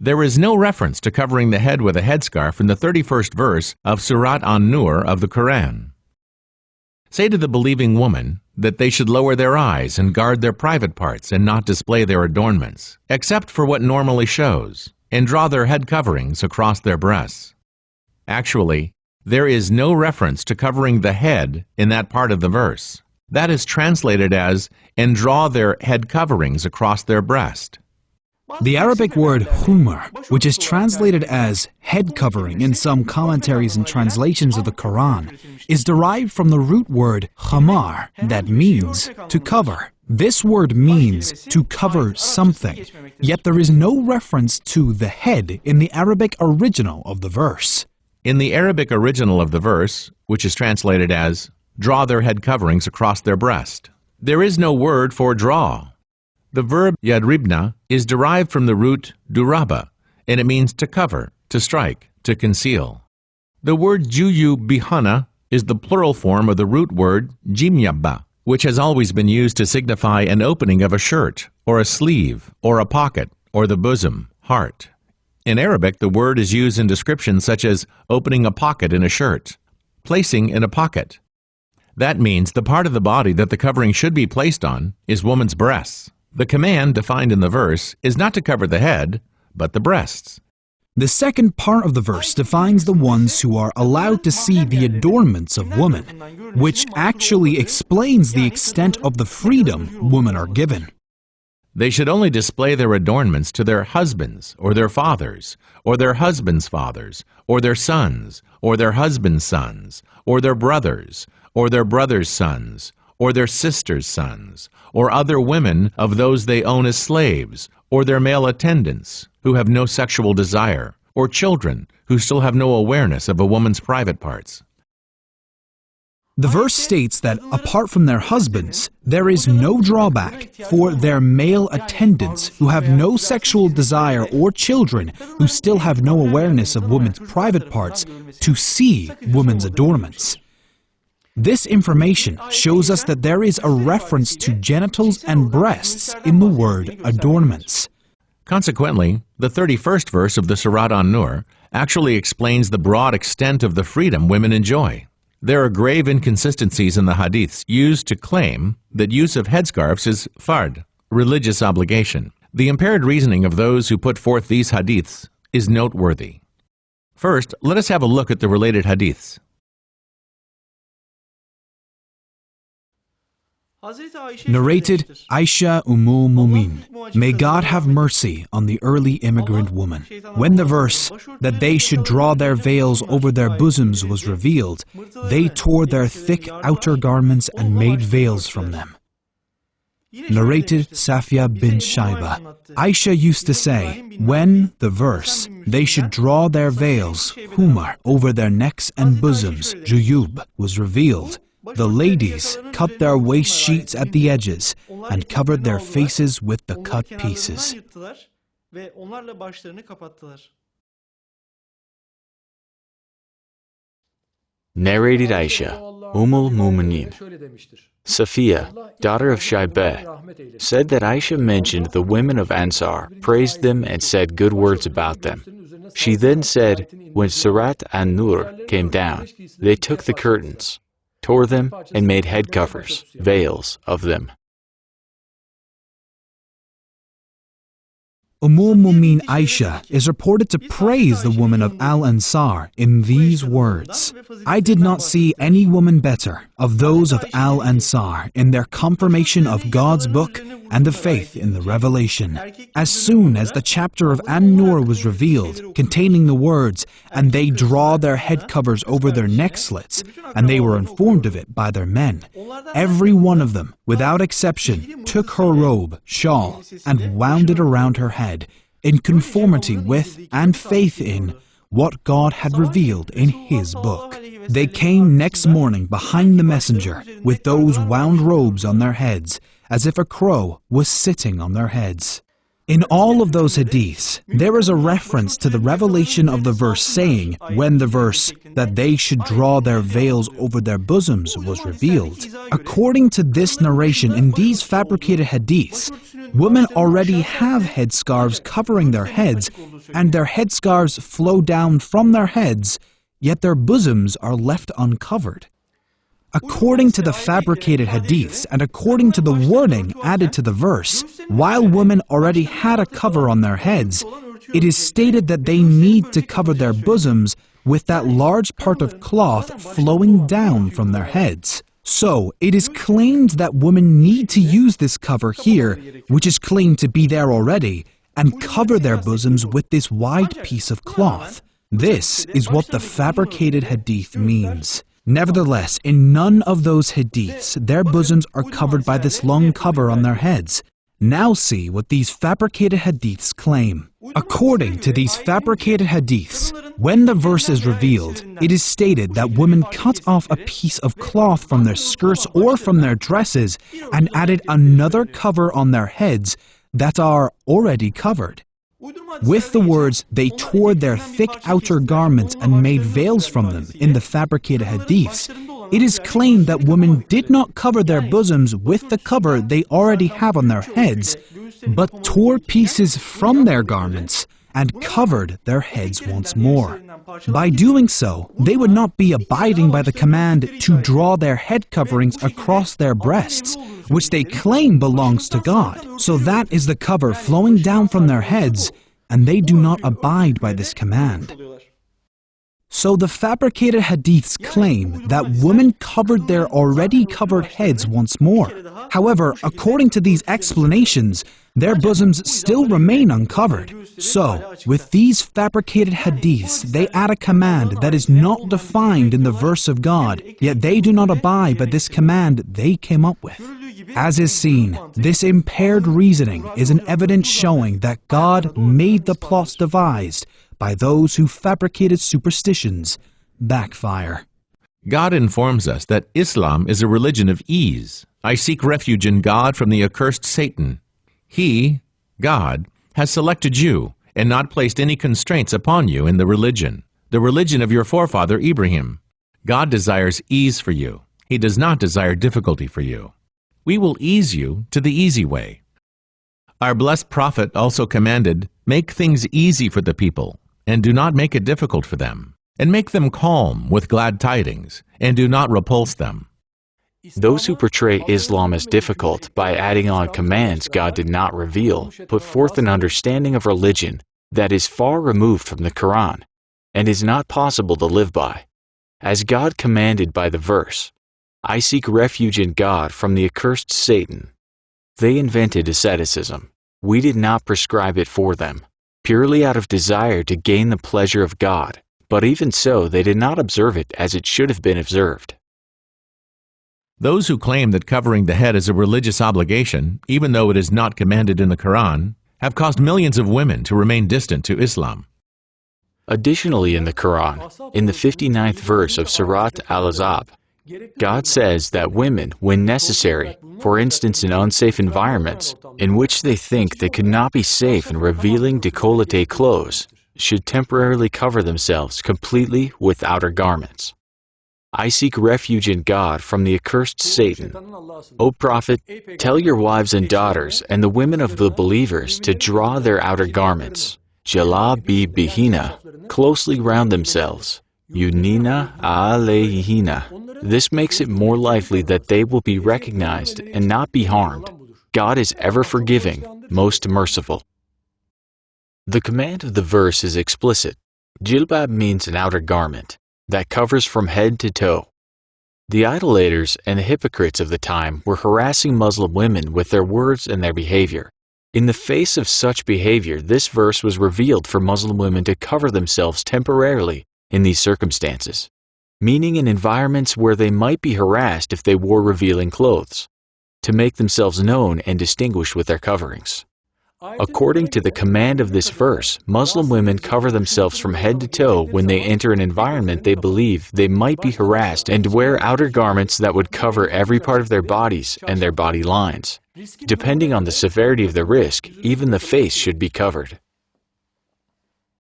There is no reference to covering the head with a headscarf in the 31st verse of Surat An-Nur of the Qur'an. Say to the believing woman that they should lower their eyes and guard their private parts and not display their adornments, except for what normally shows, and draw their head coverings across their breasts. Actually, there is no reference to covering the head in that part of the verse. That is translated as, and draw their head coverings across their breast. The Arabic word khumur, which is translated as head covering in some commentaries and translations of the Qur'an, is derived from the root word khamr, that means to cover. This word means to cover something, yet there is no reference to the head in the Arabic original of the verse. In the Arabic original of the verse, which is translated as, draw their head coverings across their breast, there is no word for draw. The verb walyadribna is derived from the root duraba, and it means to cover, to strike, to conceal. The word jayubihinna is the plural form of the root word jimyabba, which has always been used to signify an opening of a shirt, or a sleeve, or a pocket, or the bosom, heart. In Arabic, the word is used in descriptions such as opening a pocket in a shirt, placing in a pocket. That means the part of the body that the covering should be placed on is woman's breasts. The command defined in the verse is not to cover the head, but the breasts. The second part of the verse defines the ones who are allowed to see the adornments of woman, which actually explains the extent of the freedom women are given. They should only display their adornments to their husbands, or their fathers, or their husbands' fathers, or their sons, or their husbands' sons, or their brothers, or their brothers' sons, or their sisters' sons, or other women of those they own as slaves, or their male attendants, who have no sexual desire, or children who still have no awareness of a woman's private parts. The verse states that apart from their husbands, there is no drawback for their male attendants who have no sexual desire or children who still have no awareness of women's private parts to see women's adornments. This information shows us that there is a reference to genitals and breasts in the word adornments. Consequently, the 31st verse of the Surat An-Nur actually explains the broad extent of the freedom women enjoy. There are grave inconsistencies in the hadiths used to claim that use of headscarves is fard, religious obligation. The impaired reasoning of those who put forth these hadiths is noteworthy. First, let us have a look at the related hadiths. Narrated Aisha Mu'min. May God have mercy on the early immigrant woman. When the verse that they should draw their veils over their bosoms was revealed, they tore their thick outer garments and made veils from them. Narrated Safia bin Shaiba. Aisha used to say, when the verse, they should draw their veils, khumur, over their necks and bosoms, jayub, was revealed, the ladies cut their waist sheets at the edges and covered their faces with the cut pieces. Narrated Aisha, al-Mu'minin. Safiya, daughter of Shaybeh, said that Aisha mentioned the women of Ansar, praised them and said good words about them. She then said, when Surat An-Nur came down, they took the curtains, tore them, and made head covers, veils, of them. Mu'min Aisha is reported to praise the woman of Al-Ansar in these words, I did not see any woman better of those of Al-Ansar in their confirmation of God's book and the faith in the revelation. As soon as the chapter of An-Nur was revealed, containing the words, and they draw their head covers over their neck slits, and they were informed of it by their men, every one of them, without exception, took her robe, shawl, and wound it around her head, in conformity with and faith in what God had revealed in His book. They came next morning behind the messenger with those wound robes on their heads, as if a crow was sitting on their heads. In all of those hadiths, there is a reference to the revelation of the verse saying, when the verse, that they should draw their veils over their bosoms was revealed. According to this narration in these fabricated hadiths, Women already have headscarves covering their heads, and their headscarves flow down from their heads, yet their bosoms are left uncovered. According to the fabricated hadiths and according to the wording added to the verse, while women already had a cover on their heads, it is stated that they need to cover their bosoms with that large part of cloth flowing down from their heads. So, it is claimed that women need to use this cover here, which is claimed to be there already, and cover their bosoms with this wide piece of cloth. This is what the fabricated hadith means. Nevertheless, in none of those hadiths, their bosoms are covered by this long cover on their heads. Now see what these fabricated hadiths claim. According to these fabricated hadiths, when the verse is revealed, it is stated that women cut off a piece of cloth from their skirts or from their dresses and added another cover on their heads that are already covered. With the words, they tore their thick outer garments and made veils from them in the fabricated hadiths, it is claimed that women did not cover their bosoms with the cover they already have on their heads, but tore pieces from their garments and covered their heads once more. By doing so, they would not be abiding by the command to draw their head coverings across their breasts, which they claim belongs to God. So that is the cover flowing down from their heads, and they do not abide by this command. So the fabricated hadiths claim that women covered their already covered heads once more. However, according to these explanations, their bosoms still remain uncovered. So, with these fabricated hadiths, they add a command that is not defined in the verse of God, yet they do not abide by this command they came up with. As is seen, this impaired reasoning is an evidence showing that God made the plots devised by those who fabricated superstitions backfire. God informs us that Islam is a religion of ease. I seek refuge in God from the accursed Satan. He, God, has selected you and not placed any constraints upon you in the religion of your forefather Ibrahim. God desires ease for you. He does not desire difficulty for you. We will ease you to the easy way. Our blessed Prophet also commanded, make things easy for the people, and do not make it difficult for them, and make them calm with glad tidings, and do not repulse them. Those who portray Islam as difficult by adding on commands God did not reveal put forth an understanding of religion that is far removed from the Qur'an and is not possible to live by. As God commanded by the verse, I seek refuge in God from the accursed Satan. They invented asceticism. We did not prescribe it for them, purely out of desire to gain the pleasure of God, but even so they did not observe it as it should have been observed. Those who claim that covering the head is a religious obligation, even though it is not commanded in the Quran, have caused millions of women to remain distant to Islam. Additionally, in the Quran, in the 59th verse of Surat Al-Ahzab, God says that women, when necessary, for instance in unsafe environments, in which they think they could not be safe in revealing décolleté clothes, should temporarily cover themselves completely with outer garments. I seek refuge in God from the accursed Satan. O Prophet, tell your wives and daughters and the women of the believers to draw their outer garments, jayubihinna, closely round themselves, yudnina alayhinna. This makes it more likely that they will be recognized and not be harmed. God is ever forgiving, most merciful. The command of the verse is explicit. Jilbab means an outer garment that covers from head to toe. The idolaters and the hypocrites of the time were harassing Muslim women with their words and their behavior. In the face of such behavior, this verse was revealed for Muslim women to cover themselves temporarily in these circumstances, meaning in environments where they might be harassed if they wore revealing clothes, to make themselves known and distinguished with their coverings. According to the command of this verse, Muslim women cover themselves from head to toe when they enter an environment they believe they might be harassed and wear outer garments that would cover every part of their bodies and their body lines. Depending on the severity of the risk, even the face should be covered.